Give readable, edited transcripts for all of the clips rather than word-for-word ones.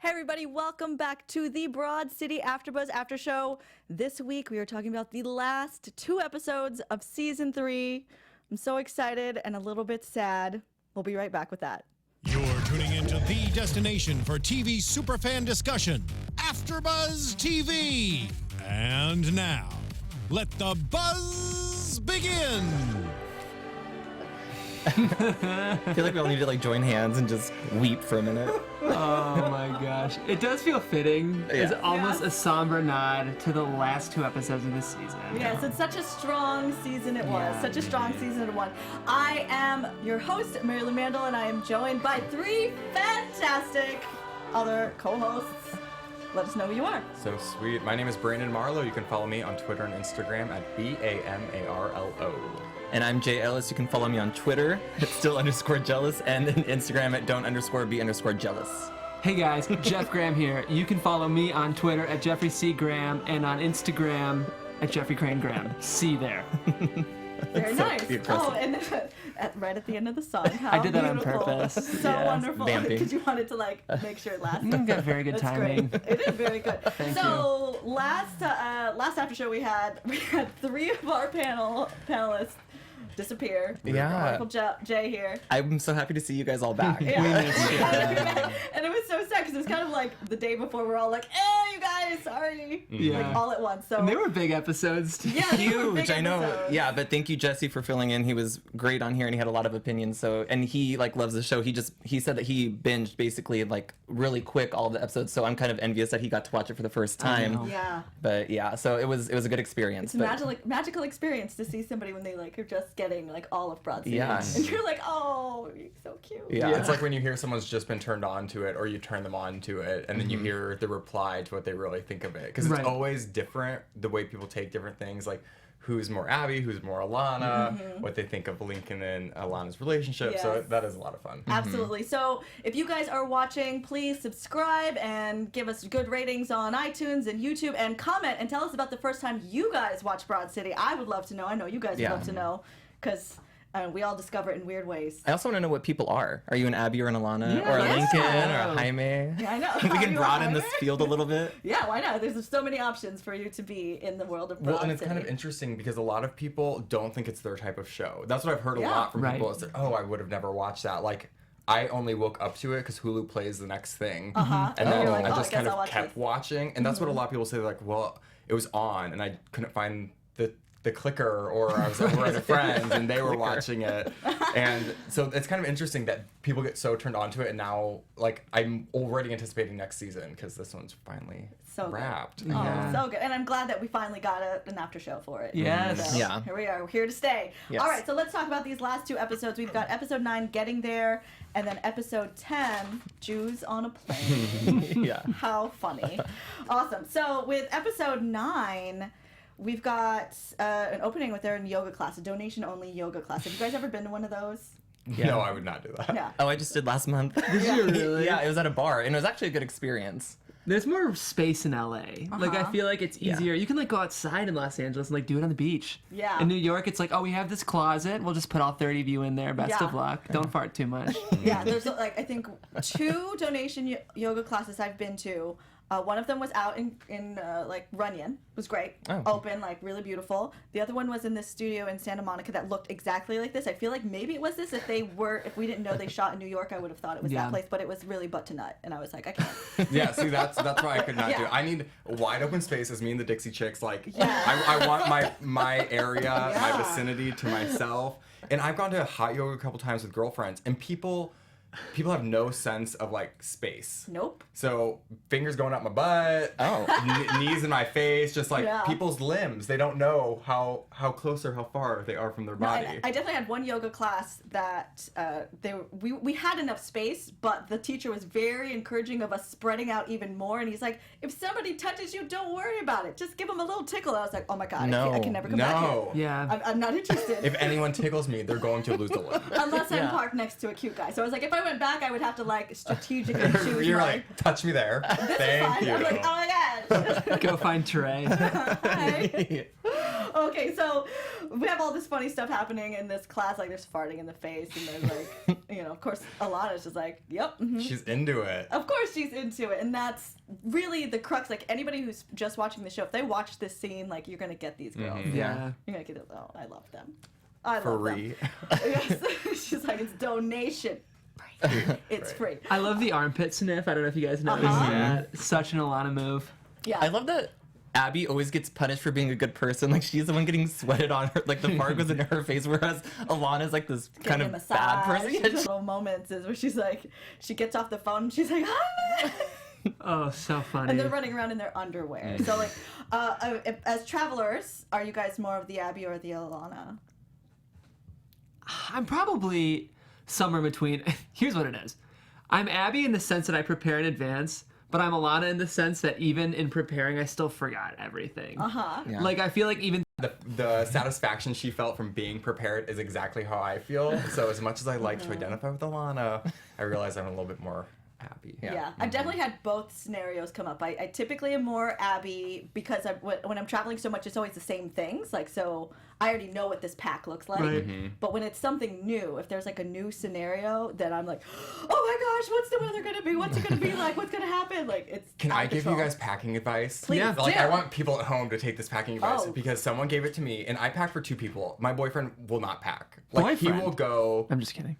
Hey everybody, welcome back to the Broad City AfterBuzz After Show. This week we are talking about the last 2 episodes of Season 3. I'm so excited and a little bit sad. We'll be right back with that. You're tuning into the destination for TV superfan discussion, AfterBuzz TV. And now, let the buzz begin. I feel like we all need to join hands and just weep for a minute. Oh my gosh. It does feel fitting. Yeah. It's almost a somber nod to the last 2 episodes of this season. Yes, it's such a strong season it was. Yeah. Such a strong season it was. I am your host, Marielou Manl, and I am joined by 3 fantastic other co-hosts. Let us know who you are. So sweet. My name is Brandon Marlo. You can follow me on Twitter and Instagram at BAMARLO. And I'm Jay Ellis. You can follow me on Twitter at still_jealous and on Instagram at don't_be_jealous. Hey guys, Jeff Graham here. You can follow me on Twitter at Jeffrey C. Graham and on Instagram at Jeffrey Crane Graham. See there. Very so nice. cute, Oh, and right at the end of the song. How I did that on beautiful. purpose. So Yeah. wonderful. Vamping. Because you wanted to make sure it lasted. You got very good That's timing. great. It is very good. Thank so last after show we had 3 of our panelists disappear. Yeah. Wonderful Jay here. I'm so happy to see you guys all back. Yeah. We missed you. And it was so sad because it was kind of like the day before we're all like, "Hey, you guys, sorry," Yeah. like all at once. So And they were big episodes too. yeah, they were big Huge, I know. episodes. Yeah, but thank you, Jesse, for filling in. He was great on here, and he had a lot of opinions. So, and he loves the show. He said that he binged basically really quick all the episodes. So I'm kind of envious that he got to watch it for the first time. know. Yeah. But yeah, so it was a good experience. It's a but, magical experience to see somebody when they are just getting all of Broad City. Yeah. And you're like, oh, you're so cute. Yeah. It's like when you hear someone's just been turned on to it, or you turn them on to it, and then you hear the reply to what they really think of it. Because it's Right. always different, the way people take different things, like who's more Abbi, who's more Ilana, what they think of Lincoln and Ilana's relationship. So Yes. that is a lot of fun. Absolutely. So if you guys are watching, please subscribe and give us good ratings on iTunes and YouTube, and comment and tell us about the first time you guys watched Broad City. I would love to know. I know you guys would Yeah. love to know, because we all discover it in weird ways. I also want to know what people are. Are you an Abbi or an Ilana? Yeah. Or a Yeah. Lincoln or a Jaime? Yeah, I know. We Are can you broaden a this Jaime? field a little bit. Yeah, why not? There's so many options for you to be in the world of Broad Well, and it's City. kind of interesting because a lot of people don't think it's their type of show. That's what I've heard a Yeah. lot from Right. people. It's like, oh, I would have never watched that. Like, I only woke up to it because Hulu plays the next thing. Uh-huh. And Oh, then you're like, I oh, just I guess kind I'll of watch kept this. watching. And that's what a lot of people say. They're like, well, it was on and I couldn't find the clicker, or I was over at a friend and they were watching it. And so it's kind of interesting that people get so turned on to it, and now I'm already anticipating next season because this one's finally So good. wrapped. Oh, Yeah. so good. And I'm glad that we finally got an after show for it. Yes. So, Yeah. Here we are. We're here to stay. Yes. All right, so let's talk about these last 2 episodes. We've got episode 9, Getting There, and then episode 10, Jews on a Plane. Yeah. How funny. Awesome. So with episode 9, we've got an opening with their yoga class, a donation-only yoga class. Have you guys ever been to one of those? Yeah. No, I would not do that. Yeah. Oh, I just did last month. Did you really? Yeah, it was at a bar, and it was actually a good experience. There's more space in LA. I feel like it's Yeah. easier. You can go outside in Los Angeles and do it on the beach. Yeah. In New York, it's like, oh, we have this closet. We'll just put all 30 of you in there. Best Yeah. of luck. Don't fart too much. Yeah, there's I think 2 donation yoga classes I've been to. One of them was out in Runyon. It was great. Oh. Open, really beautiful. The other one was in this studio in Santa Monica that looked exactly like this. I feel like maybe it was this. If we didn't know they shot in New York, I would have thought it was Yeah. that place. But it was really butt to nut, and I was like, I can't. Yeah, see, that's why I could not do Yeah. it. I need wide open spaces, me and the Dixie Chicks. Yeah. I want my area, Yeah. my vicinity to myself. And I've gone to hot yoga a couple times with girlfriends, and people have no sense of space. Nope. So fingers going up my butt, knees in my face, just Yeah. people's limbs. They don't know how close or how far they are from their No, body. I definitely had one yoga class that we had enough space, but the teacher was very encouraging of us spreading out even more. And he's like, if somebody touches you, don't worry about it. Just give them a little tickle. I was like, oh my God, I can never come back here. No. Yeah. I'm not interested. If anyone tickles me, they're going to lose a limb. Unless I'm Yeah. parked next to a cute guy. So I was like, if I went back, I would have to strategically choose. You're my- like, touch me there. This is Thank fine. you. I'm like, oh my God. Go find Trey. Hi. Okay, so we have all this funny stuff happening in this class. Like, there's farting in the face, and there's like, you know, of course, Ilana's just like, yep. Mm-hmm. She's into it. Of course she's into it, and that's really the crux. Like, anybody who's just watching the show, if they watch this scene, like, you're gonna get these girls. Mm-hmm. Yeah. You're gonna get it. Oh, I love them. I love Free. them. Yes. She's like, it's donation. It's free. I love the armpit sniff. I don't know if you guys noticed that. Such an Ilana move. Yeah. I love that Abbi always gets punished for being a good person. Like, she's the one getting sweated on her. Like, the fart goes into her face, whereas Ilana's like this kind Getting of a bad massage. person. Yeah, Little moments is where she's like, she gets off the phone and she's like, ah! Oh, so funny. And they're running around in their underwear. So, like, as travelers, are you guys more of the Abbi or the Ilana? I'm probably somewhere between. Here's what it is. I'm Abbi in the sense that I prepare in advance, but I'm Ilana in the sense that even in preparing, I still forgot everything. Yeah. Like, I feel like even The satisfaction she felt from being prepared is exactly how I feel. So as much as I like to identify with Ilana, I realize I'm a little bit more happy. Yeah. I've definitely had both scenarios come up. I typically am more Abbi because when I'm traveling so much, it's always the same things. Like, so I already know what this pack looks like. Right. But when it's something new, if there's like a new scenario, then I'm like, oh my gosh, what's the weather going to be? What's it going to be like? What's going to happen? Like, it's Can out I of give you control. guys packing advice? Please Yeah. Like, do. I want people at home to take this packing advice Oh. because someone gave it to me, and I packed for 2 people. My boyfriend will not pack. Like, he Boyfriend? will go. I'm just kidding.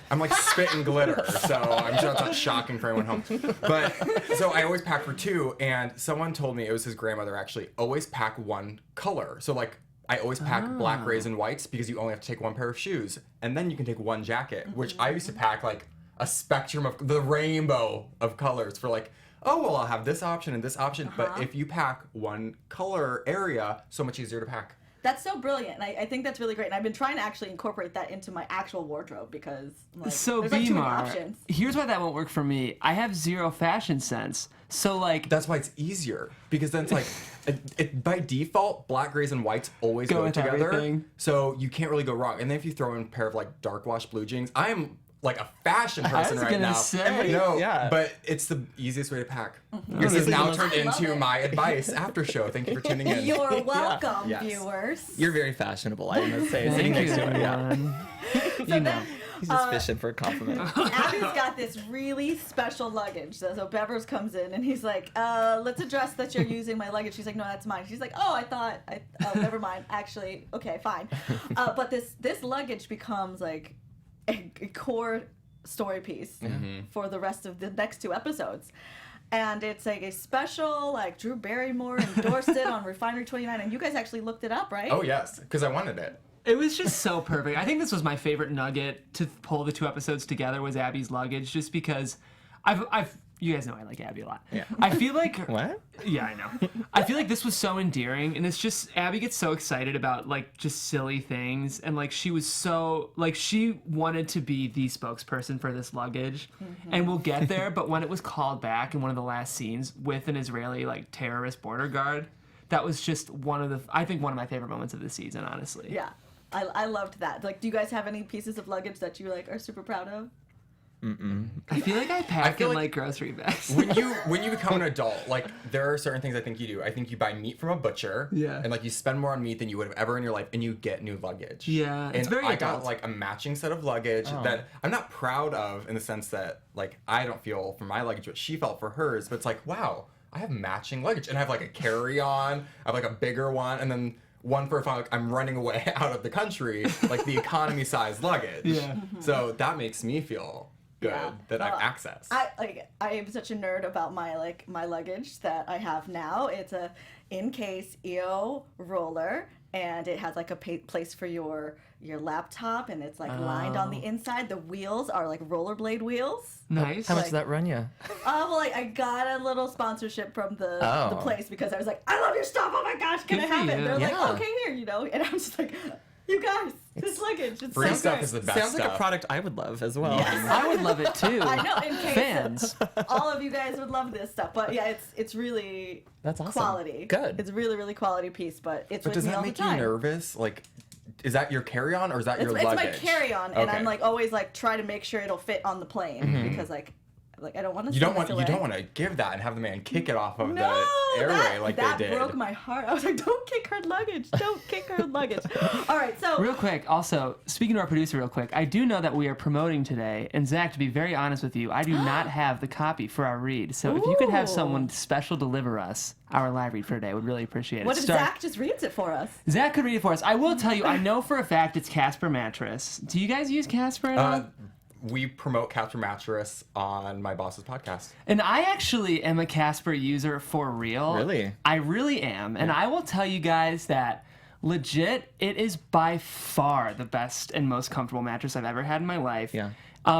I'm like spit and glitter, so I'm sure it's not shocking for anyone home. But so I always pack for 2, and someone told me, it was his grandmother actually, always pack one color. So like I always pack black, grays, and whites because you only have to take 1 pair of shoes, and then you can take 1 jacket, which I used to pack like a spectrum of the rainbow of colors for like, oh well, I'll have this option and this option. But if you pack 1 color area, so much easier to pack. That's so brilliant. And I think that's really great. And I've been trying to actually incorporate that into my actual wardrobe because like, So, there's like too many Bimar, options. here's why that won't work for me. I have 0 fashion sense. So, like, That's why it's easier because then it's like, by default, black, grays, and whites always Go go with together. everything. So you can't really go wrong. And then if you throw in a pair of like dark wash blue jeans, I am like a fashion person was right gonna now. say. No, Yeah. but it's the easiest way to pack. Mm-hmm. This is now I turned love into it. my advice after show. Thank you for tuning in. You're welcome, Yes. viewers. You're very fashionable, I must say. Sitting thank you, next to her. Yeah. everyone. You know. He's just fishing for a compliment. Abby's got this really special luggage. So Bevers comes in and he's like, let's address that you're using my luggage. She's like, no, that's mine. She's like, oh, oh, never mind. Actually, okay, fine. But this luggage becomes like a core story piece for the rest of the next 2 episodes. And it's like a special, like Drew Barrymore endorsed it on Refinery 29. And you guys actually looked it up, right? Oh yes, because I wanted it. It was just so perfect. I think this was my favorite nugget to pull the 2 episodes together was Abby's luggage, just because you guys know I like Abby a lot. Yeah. I feel like What? Yeah, I know. I feel like this was so endearing, and it's just Abby gets so excited about like just silly things, and like she was so like she wanted to be the spokesperson for this luggage, and we'll get there. But when it was called back in one of the last scenes with an Israeli like terrorist border guard, that was just one of my favorite moments of the season, honestly. Yeah. I loved that. Like, do you guys have any pieces of luggage that you like are super proud of? I feel like I pack feel in like- like grocery bags. When you become an adult, like there are certain things I think you do. I think you buy meat from a butcher. Yeah. And like you spend more on meat than you would have ever in your life, and you get new luggage. Yeah, And it's very I got adult. like a matching set of luggage that I'm not proud of in the sense that like I don't feel for my luggage what she felt for hers, but it's like wow, I have matching luggage, and I have like a carry-on, I have like a bigger one, and then one for if I'm running away out of the country, like the economy size luggage. Yeah. So that makes me feel good Yeah. that I have Well, access. I am such a nerd about my luggage that I have now. It's a in case EO roller, and it has like a place for your laptop, and it's like lined on the inside. The wheels are like rollerblade wheels. Nice. How much did that run you? Well, like I got a little sponsorship from the Oh. place because I was like, I love your stuff. Oh my gosh, can Good I for have it? you. They're like, Yeah. okay, here, and I'm just like, you guys, this luggage, it's Free so stuff good. is the best Sounds like stuff. a product I would love as well. I would love it too. I know, in case Fans. all of you guys would love this stuff, but yeah, it's really That's awesome. quality. Good. It's really, really quality piece, but it's But with does me that all make the you time. nervous? Like, is that your carry-on or is that your It's luggage? my carry-on, and Okay. I'm like always like try to make sure it'll fit on the plane because like Like I don't want to. You don't want to give that and have the man kick it off of the airway like that they did. broke my heart. I was like, don't kick her luggage. Don't kick her luggage. All right, so Real quick, also, speaking to our producer real quick, I do know that we are promoting today, and Zach, to be very honest with you, I do not have the copy for our read. So if you could have someone special deliver us our live read for today, I would really appreciate it. what if Zach just reads it for us? Zach could read it for us. I will tell you, I know for a fact it's Casper mattress. Do you guys use Casper at all? We promote Casper mattress on my boss's podcast. And I actually am a Casper user for real. Really? I really am. And I will tell you guys that legit, it is by far the best and most comfortable mattress I've ever had in my life. Yeah.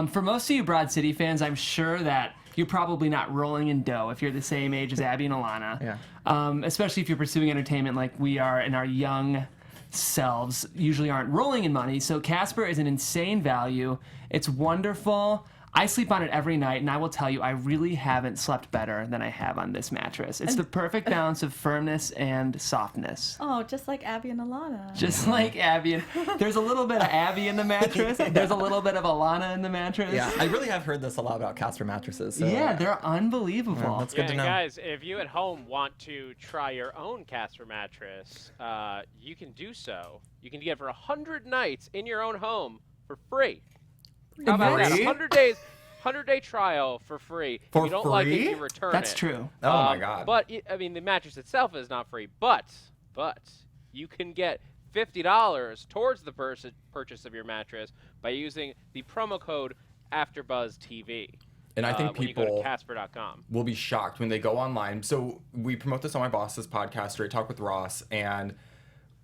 For most of you Broad City fans, I'm sure that you're probably not rolling in dough if you're the same age as Abbi and Ilana. Yeah. Especially if you're pursuing entertainment like we are in our young selves, usually aren't rolling in money. So Casper is an insane value. It's wonderful. I sleep on it every night, and I will tell you, I really haven't slept better than I have on this mattress. It's the perfect balance of firmness and softness. Oh, just like Abbi and Ilana. Just like Abbi. And there's a little bit of Abbi in the mattress. There's a little bit of Ilana in the mattress. Yeah, I really have heard this a lot about Casper mattresses. So, Yeah, they're unbelievable. that's good to know. Guys, if you at home want to try your own Casper mattress, you can do so. You can get it for 100 nights in your own home for free. How about that? 100-day trial for free. For if you don't like it, free? you return That's it. true. Oh my God. But I mean, the mattress itself is not free. But you can get $50 towards the purchase of your mattress by using the promo code AFTERBUZZ TV. And I think when you go people to Casper.com. will be shocked when they go online. So we promote this on my boss's podcast, Straight Talk with Ross, and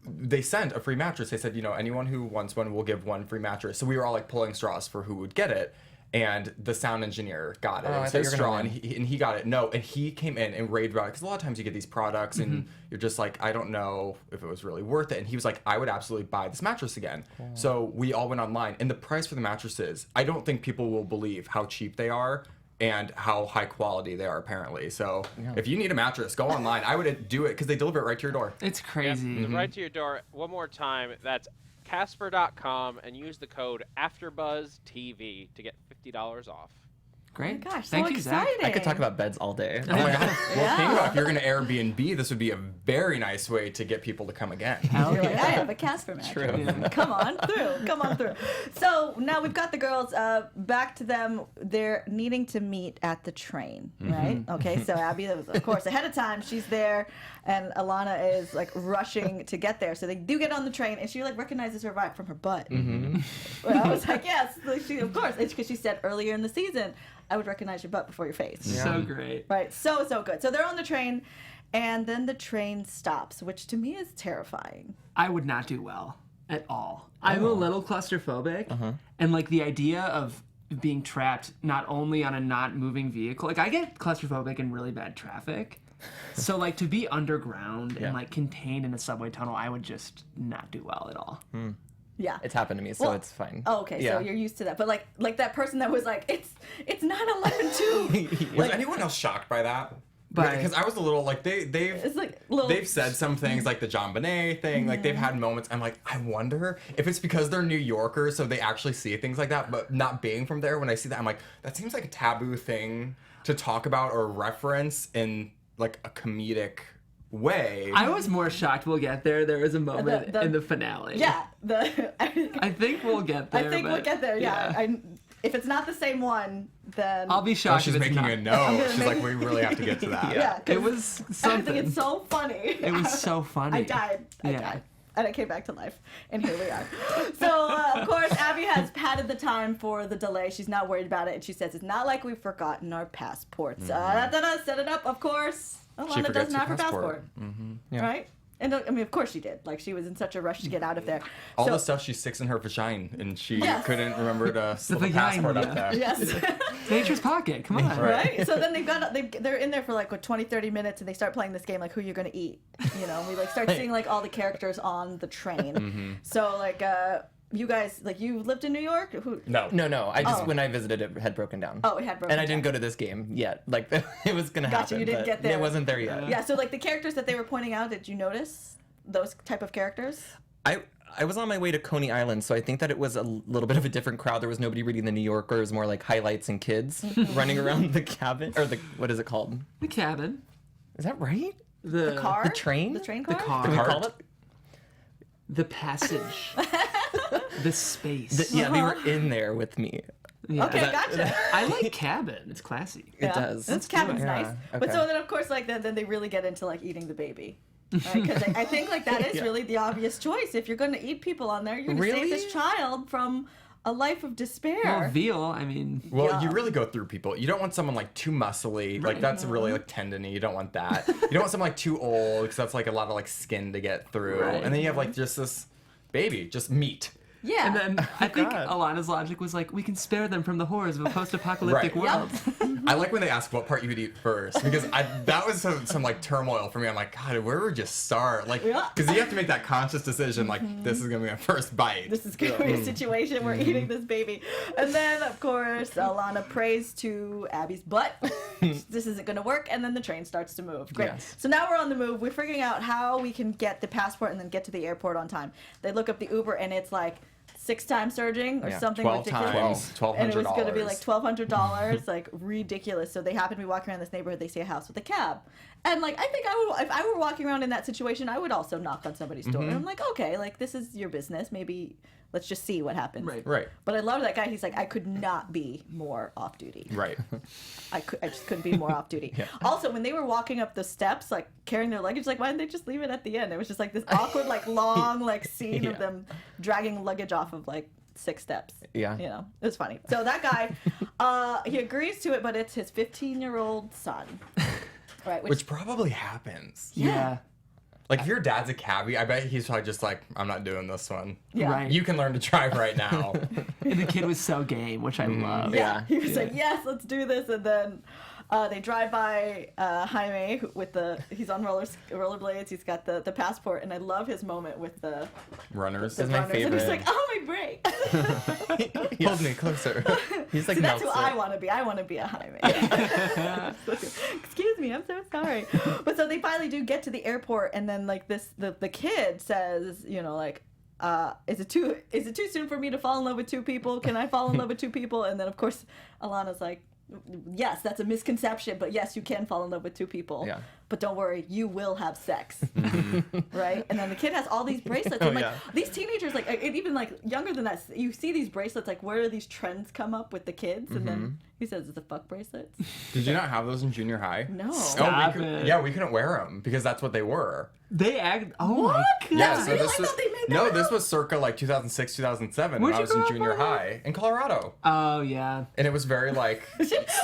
they sent a free mattress. They said, anyone who wants one will give one free mattress. So we were all like pulling straws for who would get it. And the sound engineer got it. Oh, I It's thought his you were straw, gonna and he got it. No, and he came in and raved about it. Because a lot of times you get these products and you're just like, I don't know if it was really worth it. And he was like, I would absolutely buy this mattress again. Cool. So we all went online. And the price for the mattresses, I don't think people will believe how cheap they are and how high quality they are, apparently. So if you need a mattress, go online. I would do it because they deliver it right to your door. It's crazy. Right to your door. One more time. That's Casper.com and use the code AFTERBUZZ-TV to get $50 off. Great. Oh my gosh, Thank so you, Zach. exciting. I could talk about beds all day. Oh my God. Well, think about if you're going to Airbnb, this would be a very nice way to get people to come again. You're like, I have a Casper mattress. True. Come on through. So now we've got the girls. Back to them. They're needing to meet at the train, right? Okay. So Abbi, of course, ahead of time, she's there, and Ilana is like rushing to get there. So they do get on the train, and she like recognizes her vibe from her butt. Well, I was like, yes, of course. It's because she said earlier in the season, I would recognize your butt before your face. So great. Right. So good. So they're on the train, and then the train stops, which to me is terrifying. I would not do well at all. I'm a little claustrophobic, and like the idea of being trapped not only on a not moving vehicle, like I get claustrophobic in really bad traffic. So like to be underground and like contained in a subway tunnel, I would just not do well at all. Yeah. It's happened to me, so it's fine. Oh, okay. Yeah. So you're used to that. But like that person that was like, it's 9/11 too. Was anyone else shocked by that? Because I was a little like they've said some things like the John Bonet thing, like they've had moments. I'm like, I wonder if it's because they're New Yorkers, so they actually see things like that. But not being from there, when I see that, I'm like, that seems like a taboo thing to talk about or reference in like a comedic way. I was more shocked. We'll get there. There was a moment in the finale. Yeah. I think we'll get there. We'll get there. Yeah. If it's not the same one, then I'll be Oh, shocked. she's if it's making not. a note. She's like, we really have to get to that. Yeah. It was something. I think it's so funny. It was so funny. I died. Yeah. And I came back to life. And here we are. So, of course, Abbi has padded the time for the delay. She's not worried about it. And she says, it's not like we've forgotten our passports. Set it up, of course. Ilana doesn't have her passport. Yeah. Right? And I mean, of course she did. Like, she was in such a rush to get out of there. All So- the stuff she sticks in her vagina, and she Yes. couldn't remember to slip a vagina. passport up there. Yes. Nature's pocket. Come on. Right? So then they're in there for like 20, 30 minutes, and they start playing this game like who you're gonna eat. And we like start seeing like all the characters on the train. So like you guys, like, you lived in New York? No. No. I just when I visited, it had broken down. Oh, it had broken And I didn't down. go to this game yet. Like it was gonna Gotcha, happen. you didn't but get there. It wasn't there yet. Yeah, so like the characters that they were pointing out, did you notice those type of characters? I was on my way to Coney Island, so I think that it was a little bit of a different crowd. There was nobody reading the New Yorker. It was more like highlights and kids running around the cabin, or what is it called? The cabin. Is that right? The car? The train? The train The car? Can we car. call it? The passage. The space. Yeah, they were in there with me. Yeah. Okay, gotcha. I like cabin. It's classy. It does. This cabin's Yeah, nice. But okay. so then, of course, like then they really get into like eating the baby. Because I think like that is really the obvious choice. If you're going to eat people on there, you're going to save Really? this child from a life of despair. Well, veal, I mean. Well, you really go through people. You don't want someone like too muscly, like that's really like tendony. You don't want that. You don't want someone like too old, because that's like a lot of like skin to get through. Right. And then you have like just this baby, just meat. Yeah. And then I think God. Ilana's logic was like, we can spare them from the horrors of a post-apocalyptic Right. world. I like when they ask what part you would eat first, because that was some like turmoil for me. I'm like, God, where would you start? Like, Yeah. because you have to make that conscious decision. Like, this is gonna be my first bite. This is going to be a situation we're eating this baby. And then, of course, Ilana prays to Abby's butt. This isn't going to work. And then the train starts to move. Great. Yes. So now we're on the move. We're figuring out how we can get the passport and then get to the airport on time. They look up the Uber, and it's like 6 times surging or Yeah, something 12 ridiculous. times, And it was going to be $1,200. like $1,200, like ridiculous. So they happen to be walking around this neighborhood. They see a house with a cab, and like I think I would, if I were walking around in that situation, I would also knock on somebody's door. I'm like, okay, like this is your business. Maybe let's just see what happens. Right. But I love that guy. He's like, I could not be more off duty. Right. I just couldn't be more off duty. Also, when they were walking up the steps, like carrying their luggage, like why didn't they just leave it at the end? It was just like this awkward, like long, like scene of them dragging luggage off of like 6 steps. Yeah. You know, it was funny. So that guy, he agrees to it, but it's his 15-year-old son. Right. Which probably happens. Yeah. Like if your dad's a cabbie, I bet he's probably just like, I'm not doing this one. Yeah. Right. You can learn to drive right now. And the kid was so game, which I love. Yeah, he was like, yes, let's do this. And then they drive by Jaime he's on rollerblades. He's got the passport, and I love his moment with the Runners. This is my runners. And he's favorite. like, oh, my brake. Hold me closer. He's like See, that's who melts I it. want to be. I want to be a Jaime. Excuse me, I'm so sorry. But so they finally do get to the airport, and then like the kid says, you know, like, is it too soon for me to fall in love with 2 people? Can I fall in love with 2 people? And then of course Ilana's like, yes, that's a misconception, but yes, you can fall in love with 2 people. Yeah. But don't worry, you will have sex. Right? And then the kid has all these bracelets. And like yeah. these teenagers, like and even like younger than that, you see these bracelets, like where do these trends come up with the kids? And then he says, it's the fuck bracelets. Did you not have those in junior high? No. Stop we it. Yeah, we couldn't wear them because that's what they were. They act. Oh What? my god. Yeah, so Really? this I was thought they made that no, this up. was circa like 2006, 2007 Where'd when I you was in grow up, junior Marlo? high in Colorado, Oh yeah. and it was very like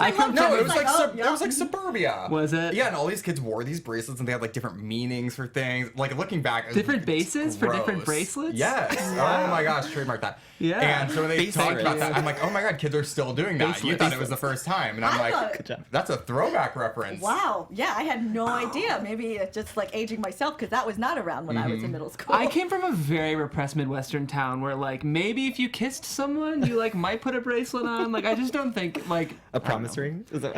I come no, from. it was like oh, it was like suburbia. Was it? Yeah, and all these kids wore these bracelets, and they had like different meanings for things. Like looking back, Different it's bases for different gross. bracelets? Yes. Oh my gosh, trademark that. Yeah. And so when they Base talked about rates. that, I'm like, oh my god, kids are still doing that. You Baselets. thought it was the first time, and I'm I thought- like, Good job. that's a throwback reference. Wow. Yeah, I had no idea. Maybe it's just like aging myself because that was not around when I was in middle school. I came from a very repressed Midwestern town where, like, maybe if you kissed someone, you like might put a bracelet on. Like, I just don't think like A promise ring? Is that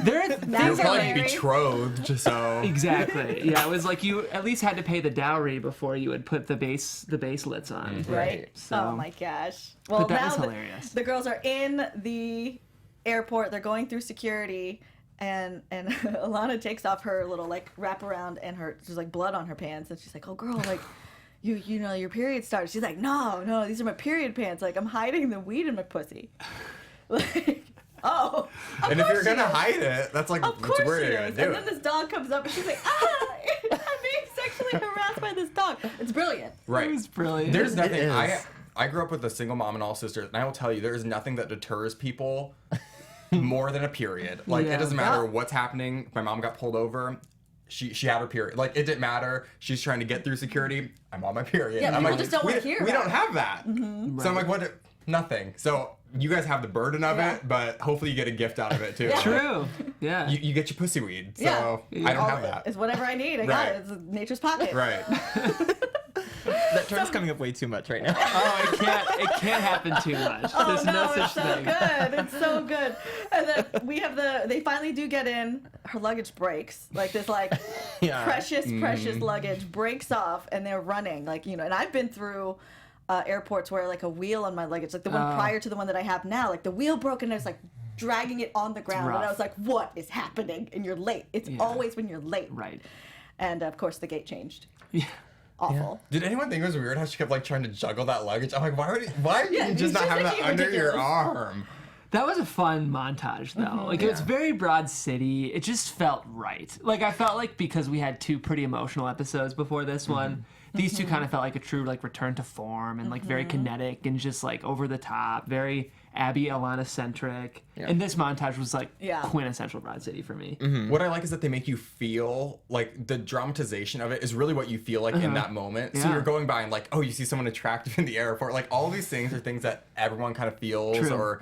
there are You're That's things probably hilarious. betrothed, so exactly. Yeah, it was like you at least had to pay the dowry before you would put the baselets on. Right? So- Oh my gosh. Well, But that now was the- hilarious. The girls are in the airport. They're going through security, and Ilana takes off her little like wraparound, and there's like blood on her pants, and she's like, "Oh, girl, like." You know, your period started. She's like, no, these are my period pants. Like, I'm hiding the weed in my pussy. Like, oh. Of and if course you're she gonna is. hide it, that's like Of course where she you're gonna is. do And then it. this dog comes up, and she's like, I'm being sexually harassed by this dog. It's brilliant. Right. It was brilliant. There's nothing. is. I grew up with a single mom and all sisters, and I will tell you, there is nothing that deters people more than a period. Like Yeah. it doesn't matter Yeah. what's happening. If my mom got pulled over. She had her period. Like it didn't matter. She's trying to get through security. I'm on my period. Yeah, I'm people like, just don't we, wanna hear we about don't it. have that. So I'm like, what? Nothing. So you guys have the burden of Yeah. it, but hopefully you get a gift out of it too. Yeah. True. Yeah. You get your pussy weed. So Yeah. I don't have that. It's whatever I need. I got Right. it. It's nature's pocket. Right. That term's coming up way too much right now. Oh, it can't happen too much. There's no such it's so thing. good. It's so good. And then we have they finally do get in. Her luggage breaks. Like this Yeah. precious luggage breaks off and they're running. Like, you know, and I've been through airports where like a wheel on my luggage, like the one prior to the one that I have now, like the wheel broke and I was like dragging it on the ground. And I rough. was like, what is happening? And you're late. It's always when you're late. Right. And of course the gate changed. Yeah. Awful. Did anyone think it was weird how she kept like trying to juggle that luggage? I'm like, why are you it's just not just having that like under your ridiculous. arm? That was a fun montage, though. Like, it was very Broad City. It just felt right. Like, I felt like because we had 2 pretty emotional episodes before this one, these 2 kind of felt like a true, like, return to form and, like, very kinetic and just, like, over the top, very Abbi, Ilana centric. And this montage was, like, quintessential Broad City for me. What I like is that they make you feel like the dramatization of it is really what you feel like in that moment. So Yeah. you're going by and like, oh, you see someone attractive in the airport. Like all these things are things that everyone kind of feels. True. Or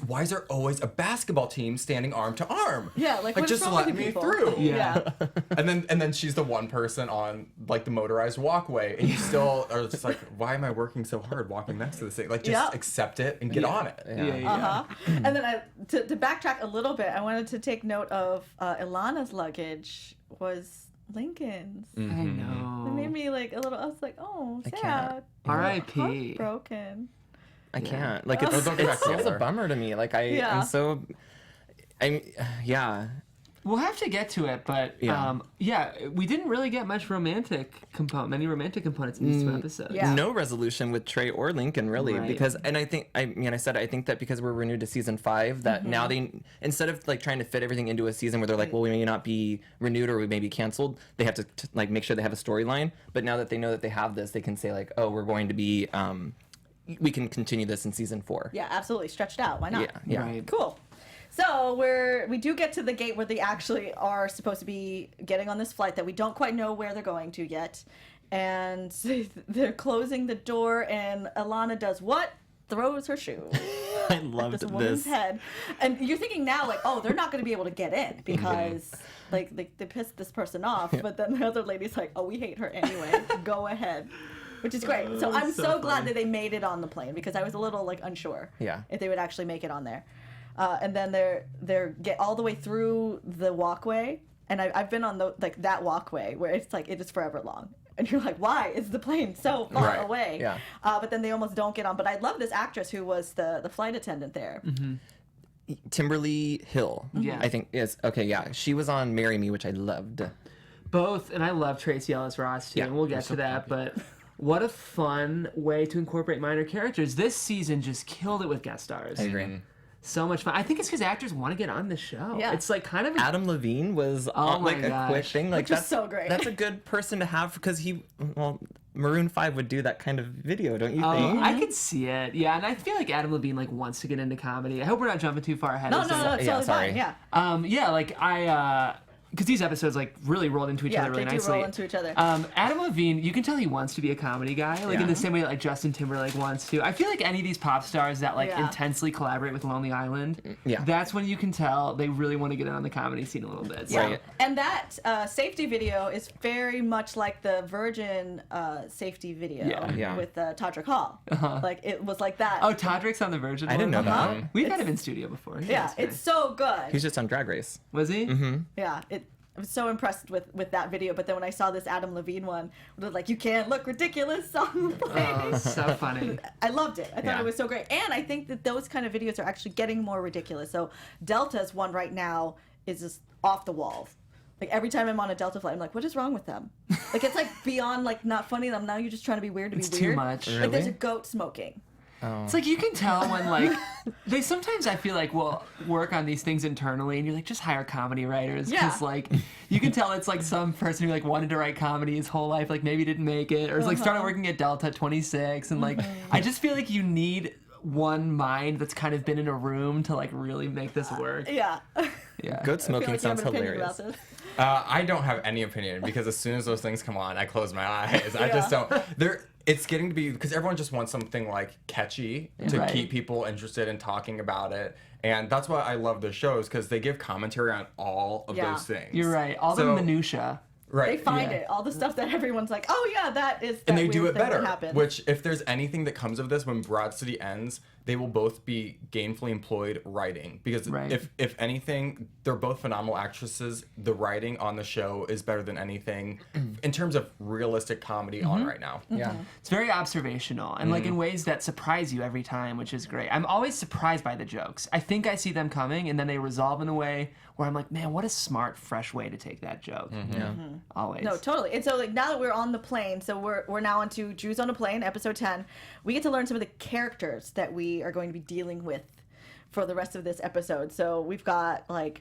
why is there always a basketball team standing arm to arm? Yeah, like what's just wrong let with you me people? through. Yeah. And then she's the one person on like the motorized walkway, and you still are just like, why am I working so hard walking next to this thing? Like just accept it and get on it. And then to backtrack a little bit, I wanted to take note of Ilana's luggage was Lincoln's. I know. It made me like a little. I was like, oh, sad. R.I.P. Broken. I can't. Like, it's Don't get back a together. bummer to me. Like, I'm so... yeah. We'll have to get to it, but we didn't really get much many romantic components in these 2 episodes. Yeah. No resolution with Trey or Lincoln, really, Right. because, and I think that because we're renewed to season 5, that now they, instead of like trying to fit everything into a season where they're like, well, we may not be renewed or we may be canceled, they have to like make sure they have a storyline. But now that they know that they have this, they can say like, oh, we're going to be, we can continue this in season 4. Yeah, absolutely. Stretched out. Why not? Yeah. Right. Cool. So we do get to the gate where they actually are supposed to be getting on this flight that we don't quite know where they're going to yet. And they're closing the door and Ilana does what? Throws her shoe I loved at this woman's head. And you're thinking now like, oh, they're not going to be able to get in because like they pissed this person off. But then the other lady's like, oh, we hate her anyway. Go ahead. Which is great. So I'm so glad that they made it on the plane because I was a little like unsure if they would actually make it on there. And then they're get all the way through the walkway, and I've been on that walkway where it's like it is forever long, and you're like, why is the plane so far away? Yeah. But then they almost don't get on. But I love this actress who was the flight attendant there. Timberly Hill. Yeah. I think is okay. Yeah, she was on "Marry Me," which I loved. Both, and I love Tracy Ellis Ross too, Yeah, and we'll get to that, but what a fun way to incorporate minor characters. This season just killed it with guest stars. I agree. So much fun. I think it's because actors want to get on the show. Yeah. It's like kind of Adam Levine was on, my like a quick gosh. thing. Like Which was that's so great. That's a good person to have because Maroon 5 would do that kind of video, don't you think? I could see it. Yeah, and I feel like Adam Levine like wants to get into comedy. I hope we're not jumping too far ahead. No, of it's totally sorry. fine. Yeah. Yeah, like because these episodes like really rolled into each other really they do nicely. roll into each other. Adam Levine, you can tell he wants to be a comedy guy, like in the same way that like Justin Timberlake wants to. I feel like any of these pop stars that like intensely collaborate with Lonely Island, that's when you can tell they really want to get in on the comedy scene a little bit. So. Right. And that safety video is very much like the Virgin safety video with Todrick Hall. Like it was like that. Oh, Todrick's on the Virgin. I didn't know that. We've had him in studio before. Yeah, it's so good. He was just on Drag Race. Was he? Mm-hmm. Yeah, I was so impressed with that video, but then when I saw this Adam Levine one, it was like, you can't look ridiculous on the plane. Oh, so funny. I loved it. I thought it was so great. And I think that those kind of videos are actually getting more ridiculous. So Delta's one right now is just off the walls. Like every time I'm on a Delta flight, I'm like, what is wrong with them? Like it's like beyond like not funny. Now you're just trying to be weird to It's be too weird. much. Like there's a goat smoking. It's like you can tell when like they sometimes I feel like will work on these things internally and you're like just hire comedy writers because like you can tell it's like some person who like wanted to write comedy his whole life like maybe didn't make it or is like started working at Delta at 26 and like I just feel like you need one mind that's kind of been in a room to like really make this work. Yeah. Yeah. Goat I feel smoking like you have sounds an opinion hilarious. about this. I don't have any opinion because as soon as those things come on, I close my eyes. I just don't. It's getting to be because everyone just wants something like catchy to keep people interested in talking about it, and that's why I love the shows because they give commentary on all of those things. You're right. All the minutia. Right. They find Yeah. it. All the stuff that everyone's like, oh yeah, that is. That And they do weird it thing that better. happens. Which, if there's anything that comes of this when Broad City ends, they will both be gainfully employed writing. Because Right. if anything, they're both phenomenal actresses. The writing on the show is better than anything in terms of realistic comedy on right now. Yeah. It's very observational and like in ways that surprise you every time, which is great. I'm always surprised by the jokes. I think I see them coming and then they resolve in a way where I'm like, man, what a smart, fresh way to take that joke. Yeah. Always. No, totally. And so like now that we're on the plane, so we're now into Jews on a Plane, episode 10. We get to learn some of the characters that we are going to be dealing with for the rest of this episode. So we've got like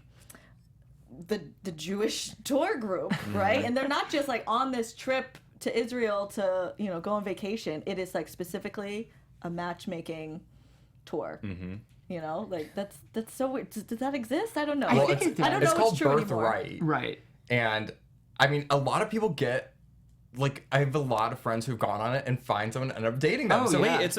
the Jewish tour group, right? And they're not just like on this trip to Israel to, you know, go on vacation. It is like specifically a matchmaking tour. You know, like that's so weird. Does that exist? I don't know. Well, think it's, it does. I don't know it's if called it's true anymore. Birthright. Right. And I mean, a lot of people get, like, I have a lot of friends who've gone on it and find someone and end up dating them. Oh, So yeah. Wait,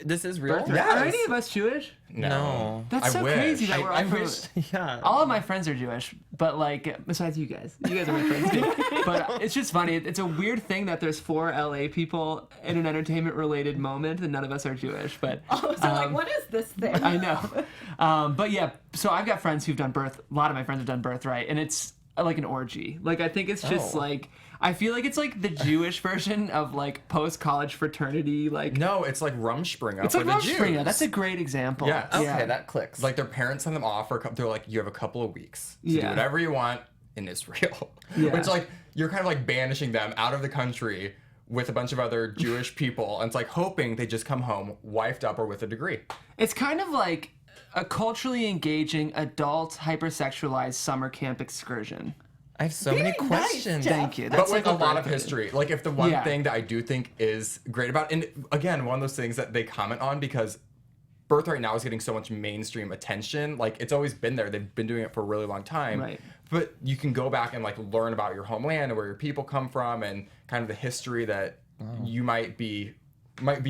this is real? Yes. Are any of us Jewish? No. That's I so wish. crazy that we're all I from- wish. Yeah. All of my friends are Jewish, but like besides you guys are my friends too. But it's just funny. It's a weird thing that there's 4 LA people in an entertainment-related moment, and none of us are Jewish. But Oh, so like, what is this thing? I know. But yeah, so I've got friends who've done A lot of my friends have done Birthright, and it's like an orgy. Like I think it's just like. I feel like it's like the Jewish version of like post-college fraternity. Like No, it's like Rumspringa it's for like the Rumspringa. Jews. That's a great example. Yes. Okay, that clicks. Like their parents send them off for they're like, you have a couple of weeks to Yeah. do whatever you want in Israel. Yeah. Which like you're kind of like banishing them out of the country with a bunch of other Jewish people, and it's like hoping they just come home wifed up or with a degree. It's kind of like a culturally engaging adult hypersexualized summer camp excursion. I have so many Very nice, questions. Jeff. Thank you. But That's with like a lot of birthday. history. Like if the one Yeah. thing that I do think is great about, and again, one of those things that they comment on because Birthright now is getting so much mainstream attention. Like it's always been there. They've been doing it for a really long time. Right. But you can go back and like learn about your homeland and where your people come from and kind of the history that you might be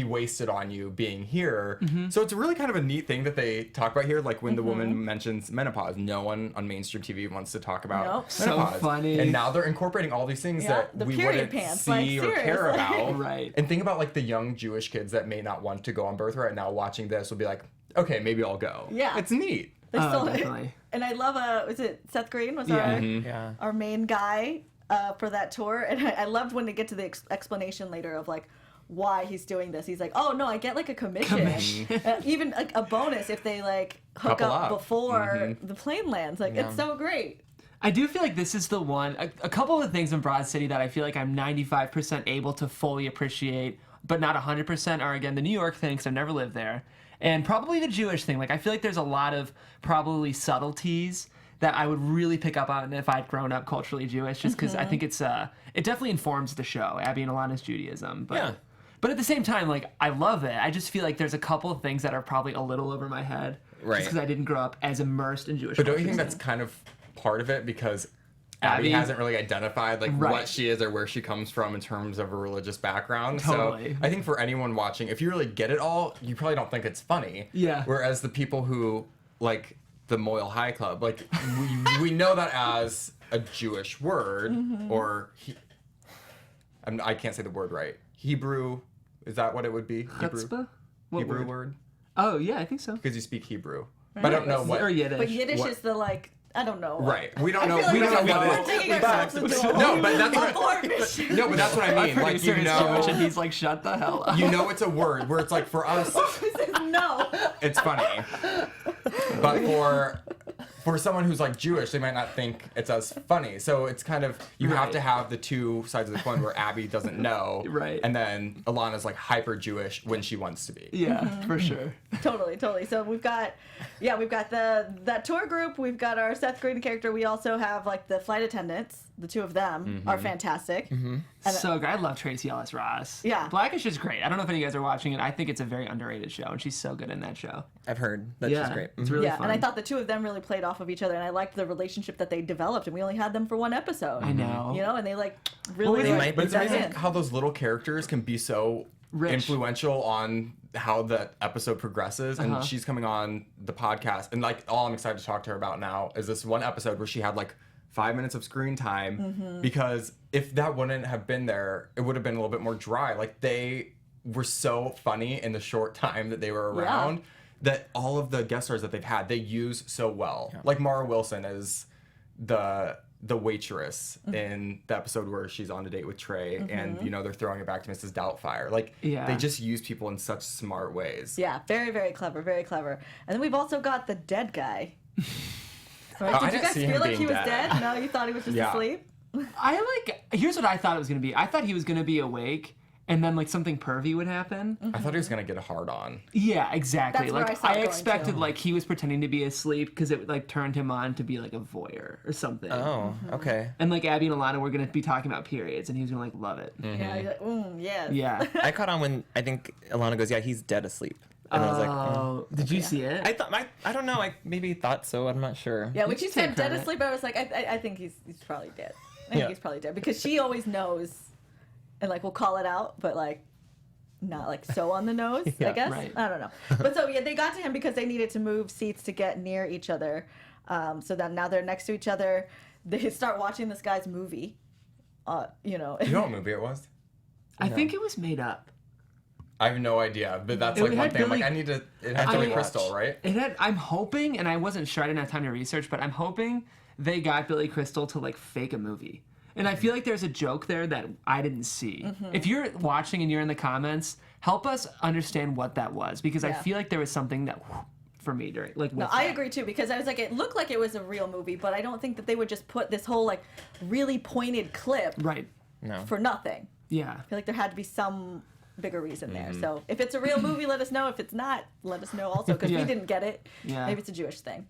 wasted on you being here. So it's really kind of a neat thing that they talk about here. Like when the woman mentions menopause, no one on mainstream TV wants to talk about Nope. So menopause. funny. And now they're incorporating all these things Yeah, that the we period wouldn't pants, see like, or care seriously. about. Right. And think about like the young Jewish kids that may not want to go on Birthright now watching this will be like, okay, maybe I'll go. Yeah. It's neat. They're Oh, still- definitely. And I love was it Seth Green was Yeah. our our main guy for that tour, and I loved when they get to the explanation later of like why he's doing this. He's like, oh no, I get like a commission, even like a bonus if they like hook Couple up up. before the plane lands. Like it's so great. I do feel like this is the one. A couple of things in Broad City that I feel like I'm 95% able to fully appreciate, but not 100% are again the New York thing because I've never lived there, and probably the Jewish thing. Like I feel like there's a lot of probably subtleties that I would really pick up on if I'd grown up culturally Jewish, just because I think it's it definitely informs the show, Abbi and Ilana's Judaism. But, Yeah. But at the same time, like I love it. I just feel like there's a couple of things that are probably a little over my head, Right. just because I didn't grow up as immersed in Jewish. But don't you culture. think that's kind of part of it because Abbi Abbi- hasn't really identified like Right. what she is or where she comes from in terms of a religious background. Totally. So I think for anyone watching, if you really get it all, you probably don't think it's funny. Yeah. Whereas the people who like the Moyle High Club, like we know that as a Jewish word or I can't say the word right. Hebrew, is that what it would be? Chutzpah? What Hebrew word? word? Oh yeah, I think so. Because you speak Hebrew. But I don't know what. Or Yiddish. But Yiddish What- is the like I don't know. Right. We don't I know. feel like We don't know we're what it taking is. ourselves into a No, whole but that's what. war mission. No, but that's what I Our mean. Like producer you is Jewish, and know, he's like, "Shut the hell up." you know, it's a word where it's like for us, No. it's funny, but for someone who's like Jewish, they might not think it's as funny. So it's kind of you have Right. to have the two sides of the coin where Abbi doesn't know, Right. and then Ilana's like hyper Jewish when she wants to be. Yeah, for sure. Totally. So we've got that tour group. We've got our Seth Green character. We also have like the flight attendants. The two of them are fantastic. And, So good. I love Tracy Ellis Ross. Yeah. Blackish is great. I don't know if any of you guys are watching it. I think it's a very underrated show, and she's so good in that show. I've heard that yeah, she's great. It's really yeah, fun. and I thought the two of them really played off of each other, and I liked the relationship that they developed. And we only had them for one episode. I know. You know, and they like really. they like, might be But it's dug amazing in. how those little characters can be so Rich. influential on how that episode progresses. And she's coming on the podcast, and like all I'm excited to talk to her about now is this one episode where she had like 5 minutes of screen time, because if that wouldn't have been there, it would have been a little bit more dry. Like, they were so funny in the short time that they were around that all of the guest stars that they've had, they use so well. Like Mara Wilson is the waitress in the episode where she's on a date with Trey, and you know, they're throwing it back to Mrs. Doubtfire. Like, they just use people in such smart ways. Yeah, very, very clever, very clever. And then we've also got the dead guy. Right? I Did you didn't guys see him feel like being he was dead. dead? No, you thought he was just asleep? Here's what I thought it was gonna be. I thought he was gonna be awake, and then like something pervy would happen. I thought he was gonna get a hard on. Yeah, exactly. That's where Like I saw it going, expected, too. like he was pretending to be asleep because it like turned him on to be like a voyeur or something. Oh, okay. And like Abby and Ilana were gonna be talking about periods, and he was gonna like love it. Yeah, he's like, yes. Yeah. I caught on when I think Ilana goes, "Yeah, he's dead asleep," and I was like, Oh, did you see it? I don't know. I maybe thought so. I'm not sure. Yeah, when You she should said take dead credit. asleep, I was like, I think he's probably dead. I think he's probably dead because she always knows, and like will call it out, but like not like so on the nose. I guess right. I don't know. But so yeah, they got to him because they needed to move seats to get near each other. So that now they're next to each other. They start watching this guy's movie. You know. You know what movie it was? I think it was made up. I have no idea, but that's It like one had thing. I'm Billy- like, I need to. It has to be Crystal, right? It had. I'm hoping, and I wasn't sure. I didn't have time to research, but I'm hoping they got Billy Crystal to like fake a movie. And I feel like there's a joke there that I didn't see. If you're watching and you're in the comments, help us understand what that was, because I feel like there was something that for me during like. No, with I that. agree too, because I was like, it looked like it was a real movie, but I don't think that they would just put this whole like really pointed clip Right. No. for nothing. Yeah. I feel like there had to be some bigger reason there. So if it's a real movie, let us know. If it's not, let us know also, because we Yeah. didn't get it. Yeah. Maybe it's a Jewish thing.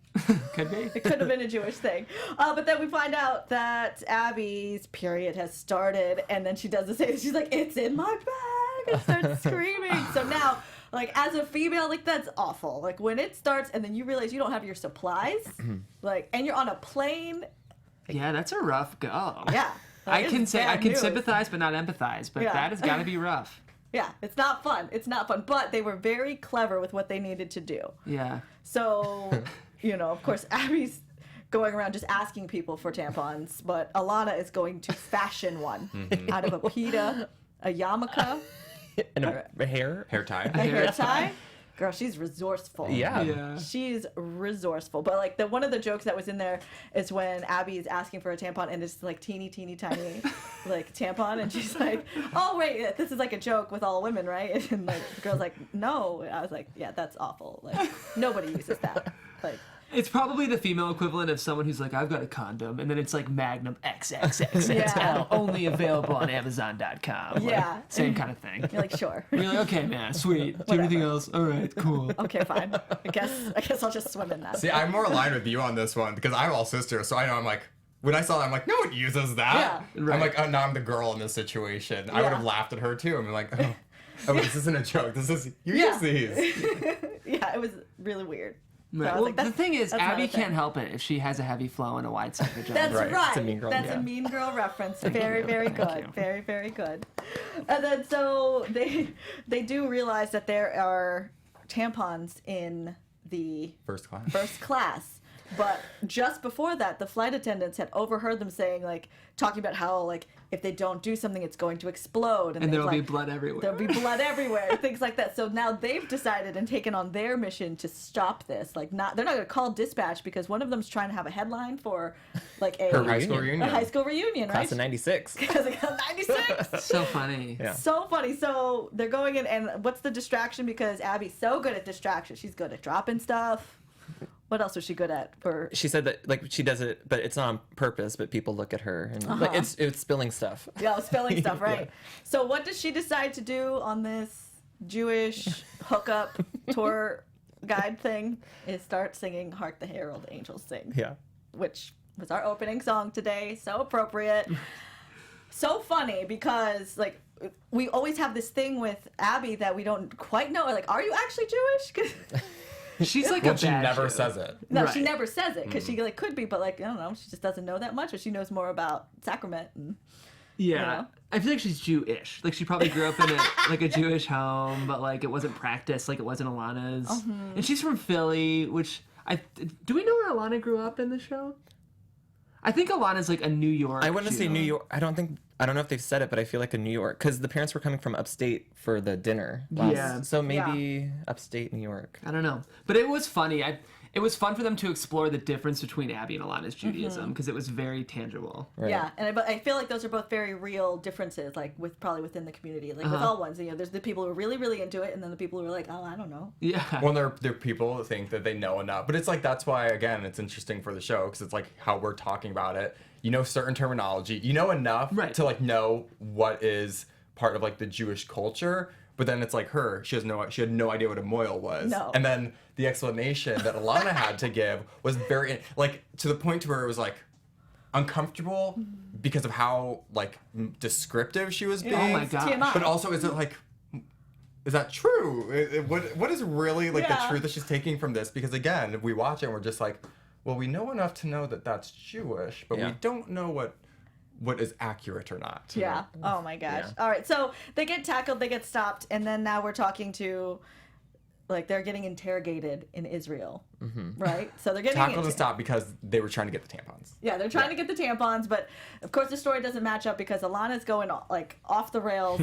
Could be. It could have been a Jewish thing. But then we find out that Abby's period has started, and then she does the same. She's like, "It's in my bag," and starts screaming. So now, like, as a female, like, that's awful. Like, when it starts and then you realize you don't have your supplies, like, and you're on a plane. Yeah, that's a rough go. Yeah. I Like, can it's say I bad can news. sympathize but not empathize, but Yeah. that has got to be rough. Yeah, it's not fun. It's not fun. But they were very clever with what they needed to do. Yeah. So, you know, of course, Abby's going around just asking people for tampons, but Ilana is going to fashion one out of a pita, a yarmulke, And a hair. Hair tie. a hair tie. Girl, she's resourceful. Yeah. Yeah. She's resourceful. But like one of the jokes that was in there is when Abby is asking for a tampon and it's like teeny tiny like tampon, and she's like, "Oh wait, this is like a joke with all women, right?" And like the girl's like, "No." I was like, "Yeah, that's awful. Like nobody uses that." Like It's probably the female equivalent of someone who's like, I've got a condom, and then it's like Magnum XXXXL, Yeah. only available on Amazon.com. Yeah. Like, same kind of thing. you're like, "Sure." You're like, okay, man, sweet. Do anything else? All right, cool. Okay, fine. I guess I'll just swim in that. See, I'm more aligned with you on this one because I'm all sisters, so I know I'm like, when I saw that, I'm like, no one uses that. Yeah. Right. I'm like, oh, now I'm the girl in this situation. I would have laughed at her too. I'm like, oh, this isn't a joke. This is, you use these. Yeah, it was really weird. So Right. I was Well, like, the that's- thing is, that's not Abby a thing. can't help it if she has a heavy flow and a wide side vagina. That's Right. right. It's a Mean Girl, That's yeah. a Mean Girl reference. Very, very Thank good. you. Very, very good. And then so they do realize that there are tampons in the First class. first class. But just before that, the flight attendants had overheard them saying, like, talking about how, like, if they don't do something, it's going to explode. And they've, there'll be like, blood everywhere. There'll be blood everywhere, things like that. So now they've decided and taken on their mission to stop this. Like, they're not going to call dispatch because one of them's trying to have a headline for, like, Her High school reunion. reunion. a high school reunion, right? Class of '96. Because it got 96. So funny. Yeah. So funny. So they're going in, and what's the distraction? Because Abby's so good at distraction. She's good at dropping stuff. What else was she good at? For She said that like she does it, but it's not on purpose. But people look at her and like it's spilling stuff. spelling stuff, right? So what does she decide to do on this Jewish hookup tour guide thing? Is start singing "Hark the Herald Angels Sing," Yeah. which was our opening song today. So appropriate. So funny because like we always have this thing with Abby that we don't quite know. Like, are you actually Jewish? 'Cause She's like Well, a she bad never Jew. says it. no, Right. she never says it because she like could be, but like I don't know, she just doesn't know that much. But she knows more about sacrament. And, Yeah. know? I feel like she's Jewish. Like she probably grew up in a Jewish home, but like it wasn't practiced like it was in Ilana's. And she's from Philly, which do we know where Ilana grew up in the show? I think Ilana's like a New York. I wouldn't say Jew. New York. I don't know if they've said it, but I feel like a New York, because the parents were coming from upstate for the dinner. Yeah. So maybe upstate New York. I don't know, but it was funny. It was fun for them to explore the difference between Abbi and Ilana's Judaism because it was very tangible. Right. Yeah, and I feel like those are both very real differences, like probably within the community, like with all ones. You know, there's the people who are really, really into it, and then the people who are like, oh, I don't know. Yeah. Well, there are people that think that they know enough, but it's like that's why again it's interesting for the show because it's like how we're talking about it. You know certain terminology, you know enough to like know what is part of like the Jewish culture. But then it's like she had no idea what a moil was. No. And then the explanation that Ilana had to give was very, like, to the point to where it was, like, uncomfortable because of how, like, descriptive she was being. Oh my gosh. TMI. But also, is that true? What is really, like, the truth that she's taking from this? Because, again, we watch it and we're just like, well, we know enough to know that that's Jewish, but we don't know what is accurate or not. Yeah. Oh my gosh. Yeah. All right. So they get tackled, they get stopped, and then now we're talking to, like, they're getting interrogated in Israel, right? So they're getting Tackled and stopped because they were trying to get the tampons. Yeah, they're trying to get the tampons, but of course the story doesn't match up because Ilana's going like off the rails.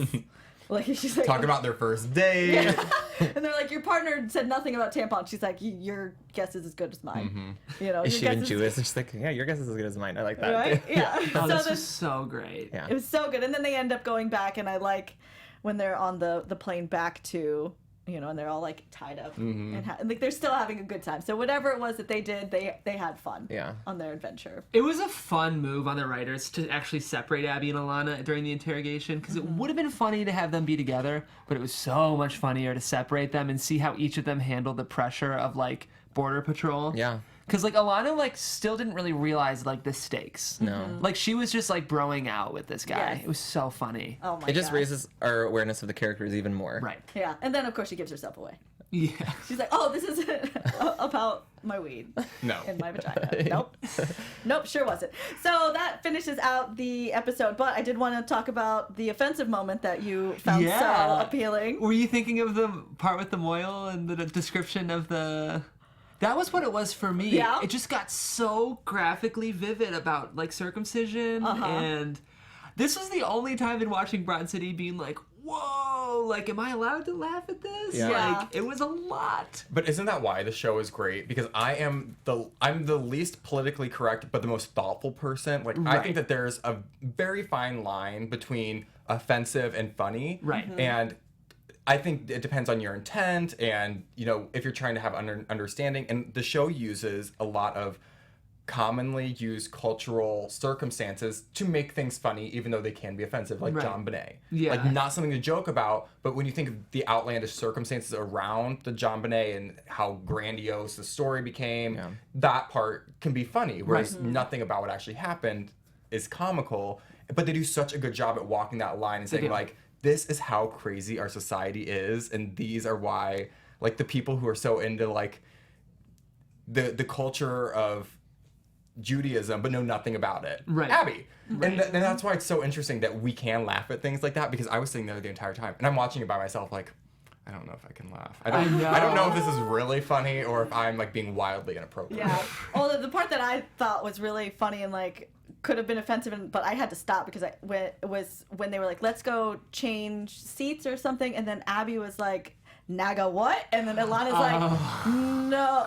Like she's like Talking about their first date. Yeah. And they're like, your partner said nothing about tampons. She's like, your guess is as good as mine. You know, Is your she even guess Jewish? She's like, yeah, your guess is as good as mine. I like that. Right? Yeah. Oh, this so was so great. Yeah. it was so good. And then they end up going back, and I like when they're on the plane back to, you know, and they're all like tied up and like they're still having a good time. So whatever it was that they did, they had fun on their adventure. It was a fun move on the writers to actually separate Abbi and Ilana during the interrogation because it would have been funny to have them be together, but it was so much funnier to separate them and see how each of them handled the pressure of like border patrol. Yeah. Because like Ilana like still didn't really realize like the stakes. No. Like she was just like broing out with this guy. Yes. It was so funny. Oh my It just gosh. raises our awareness of the characters even more. Right. Yeah. And then of course she gives herself away. Yeah. She's like, oh, this is about my weed. No. In my vagina. Nope. Nope, sure wasn't. So that finishes out the episode, but I did want to talk about the offensive moment that you found so appealing. Were you thinking of the part with the moil and the description of the... That was what it was for me. Yeah. It just got so graphically vivid about like circumcision and this was the only time in watching Broad City being like, whoa, like am I allowed to laugh at this? Yeah. Like it was a lot. But isn't that why the show is great? Because I'm the least politically correct, but the most thoughtful person. Like I think that there's a very fine line between offensive and funny. Right. And I think it depends on your intent and, you know, if you're trying to have understanding. And the show uses a lot of commonly used cultural circumstances to make things funny, even though they can be offensive, like John Bonet. Yeah. Like, not something to joke about, but when you think of the outlandish circumstances around the John Bonet and how grandiose the story became, that part can be funny, whereas nothing about what actually happened is comical. But they do such a good job at walking that line and saying, like, this is how crazy our society is, and these are why, like, the people who are so into, like, the culture of Judaism but know nothing about it. Right. Abbi. Right. And that's why it's so interesting that we can laugh at things like that, because I was sitting there the entire time, and I'm watching it by myself, like, I don't know if I can laugh. I don't know if this is really funny or if I'm, like, being wildly inappropriate. Yeah. Well, the part that I thought was really funny and, like, could have been offensive, but I had to stop because it was when they were like, let's go change seats or something, and then Abbi was like, Naga what? And then Ilana's like,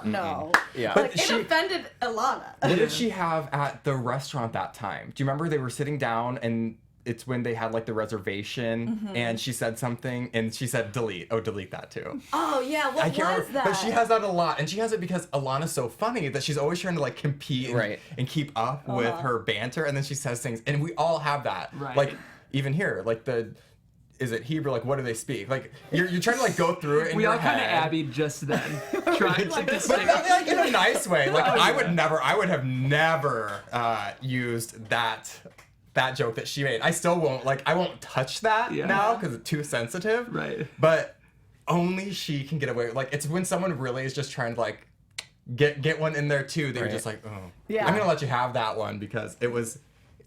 no. Yeah. Like, But it offended Ilana. What did she have at the restaurant that time? Do you remember they were sitting down and it's when they had like the reservation and she said something and she said delete. Oh, delete that too. Oh yeah, what I can't was remember. that? But she has that a lot, and she has it because Ilana's so funny that she's always trying to like compete and keep up with her banter, and then she says things, and we all have that. Right. Like even here, like is it Hebrew? Like, what do they speak? Like, you're trying to like go through it in We your all kind of head. Abby just then, trying to But distinguish. like in a nice way. Like I would have never used that joke that she made. I still won't. Like I won't touch that now because it's too sensitive. Right. But only she can get away. Like it's when someone really is just trying to like get one in there too. That you're just like, oh, Yeah. I'm gonna let you have that one because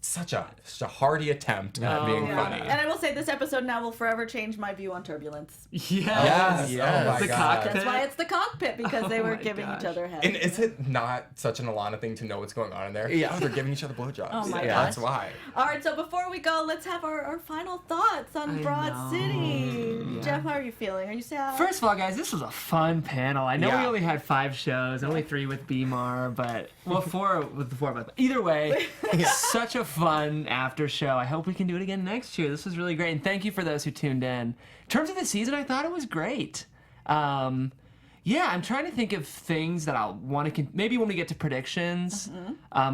such a hearty attempt at being funny. And I will say this episode now will forever change my view on turbulence. Yes. Yes. Oh my The God. cockpit. That's why it's the cockpit, because they Oh were my giving gosh. each other heads. And is it not such an Ilana thing to know what's going on in there? Yeah. Oh, they're giving each other blowjobs. Oh my Yeah. That's why. All right, so before we go, let's have our final thoughts on I Broad know. City. Yeah. Jeff, how are you feeling? Are you sad? First of all, guys, this was a fun panel. I know we Yeah. only had 5 shows, only 3 with BMAR, but 4 with the 4 of us. Either way, such a fun after show. I hope we can do it again next year. This was really great, and thank you for those who tuned in. In terms of the season, I thought it was great. Yeah, I'm trying to think of things that I'll want to. Maybe when we get to predictions,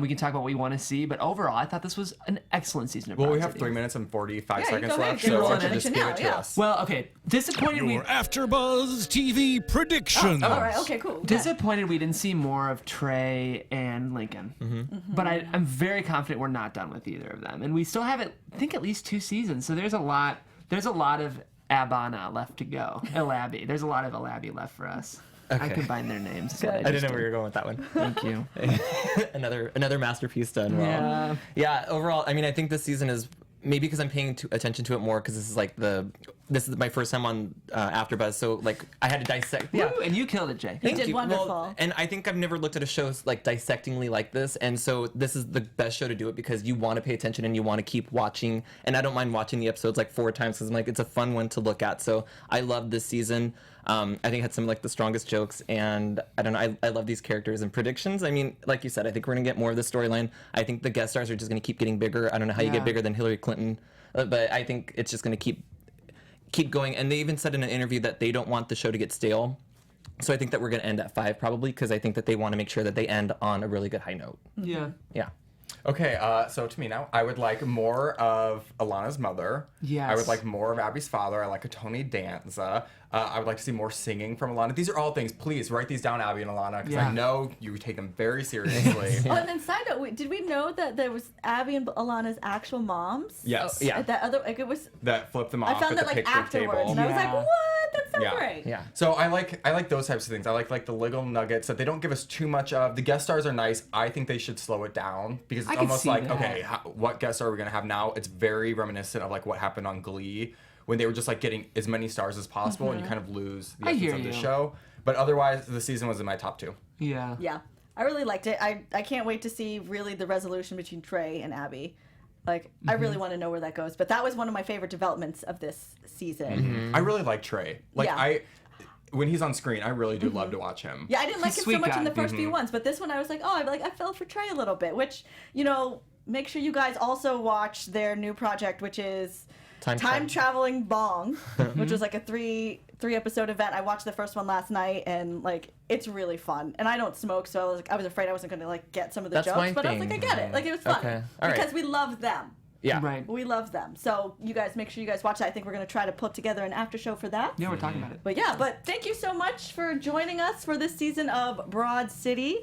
we can talk about what we want to see. But overall, I thought this was an excellent season of Well, Broad we have City. 3 minutes and 45 Yeah, you seconds go ahead, left, give so us why a don't you just prediction give it now, to yeah. us? Well, okay, disappointed we Your AfterBuzz TV predictions. All right, okay, cool. disappointed we didn't see more of Trey and Lincoln. But I'm very confident we're not done with either of them, and we still have I think at least 2 seasons. So there's a lot of Abana left to go. Abbi. There's a lot of Abbi left for us. I Okay. combined their names. is Good. what I didn't just know where did. you were going with that one. Thank you. another masterpiece done well. Yeah. Yeah, overall, I mean, I think this season is maybe because I'm paying attention to it more because this is my first time on AfterBuzz, so like I had to dissect. Woo, and you killed it, Jay. You did wonderful. Well, and I think I've never looked at a show like dissectingly like this, and so this is the best show to do it because you want to pay attention and you want to keep watching. And I don't mind watching the episodes like 4 times because I'm like it's a fun one to look at. So I love this season. I think it had some like the strongest jokes, and I don't know. I love these characters and predictions. I mean, like you said, I think we're gonna get more of the storyline. I think the guest stars are just gonna keep getting bigger. I don't know how you Yeah. get bigger than Hillary Clinton, but I think it's just gonna keep going. And they even said in an interview that they don't want the show to get stale. So I think that we're going to end at 5 probably because I think that they want to make sure that they end on a really good high note. Yeah. Yeah. Okay, so to me now, I would like more of Ilana's mother. Yes. I would like more of Abby's father. I like a Tony Danza. I would like to see more singing from Ilana. These are all things. Please write these down, Abby and Ilana, because Yeah. I know you take them very seriously. Oh, and then side note, did we know that there was Abby and Alana's actual moms? Yes. Yeah. At that other, like it was. That flip them off I found at that the like picture afterwards, table. and I was like, Yeah. what? That's so Yeah. great. Yeah. So I like those types of things. I like the little nuggets that they don't give us too much of. The guest stars are nice. I think they should slow it down because it's I can almost see like that. okay, what guest star are we gonna have now? It's very reminiscent of like what happened on Glee when they were just like getting as many stars as possible, and you kind of lose the I essence hear of the you. show. But otherwise, the season was in my top 2. Yeah. Yeah, I really liked it. I can't wait to see really the resolution between Trey and Abby. Like, I really want to know where that goes. But that was one of my favorite developments of this season. I really like Trey. Like Yeah. when he's on screen, I really do love to watch him. Yeah, I didn't like He's it a so sweet much in guy. the first few ones, but this one I was like, oh, I fell for Trey a little bit. Which, you know, make sure you guys also watch their new project, which is Time Traveling Bong, which was like a three episode event. I watched the first one last night, and like it's really fun. And I don't smoke, so I was afraid I wasn't going to like get some of the That's jokes, my but I was like, I thing. get it. Like it was fun Okay. All right. because we love them. Yeah. Right. We love them. So you guys make sure you guys watch that. I think we're going to try to put together an after show for that. Yeah, we're talking about it. But yeah, but thank you so much for joining us for this season of Broad City.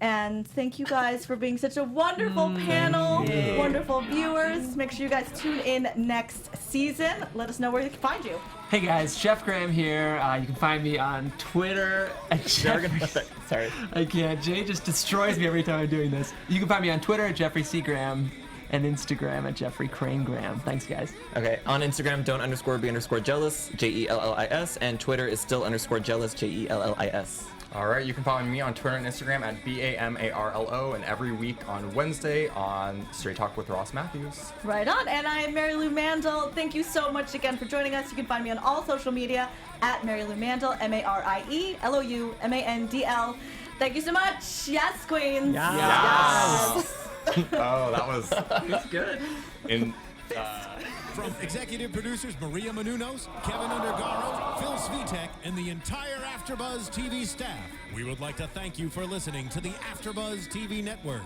And thank you guys for being such a wonderful panel, wonderful viewers. Make sure you guys tune in next season. Let us know where we can find you. Hey guys, Jeff Graham here. You can find me on Twitter at Jeffrey. Sorry. I can't. Jay just destroys me every time I'm doing this. You can find me on Twitter at Jeffrey C. Graham and Instagram at Jeffrey Crane Graham. Thanks, guys. Okay. On Instagram, don't_be_jealous, JELLIS, and Twitter is still _jealous, JELLIS. All right, you can follow me on Twitter and Instagram at BAMARLO, and every week on Wednesday on Straight Talk with Ross Matthews. Right on. And I am Marielou Manl. Thank you so much again for joining us. You can find me on all social media at Marielou Manl, MARIELOUMANDL. Thank you so much. Yes, queens. Yes. Oh, that was That's good. in. From executive producers Maria Menounos, Kevin Undergaro, Phil Svitek, and the entire AfterBuzz TV staff, we would like to thank you for listening to the AfterBuzz TV network.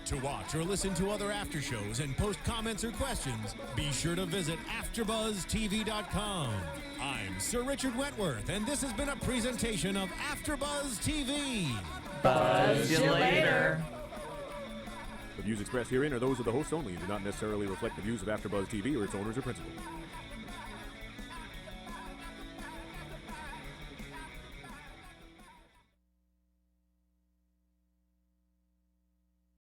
To watch or listen to other after shows and post comments or questions, be sure to visit AfterBuzzTV.com. I'm Sir Richard Wentworth, and this has been a presentation of AfterBuzz TV. Buzz you later. The views expressed herein are those of the hosts only and do not necessarily reflect the views of AfterBuzz TV or its owners or principals.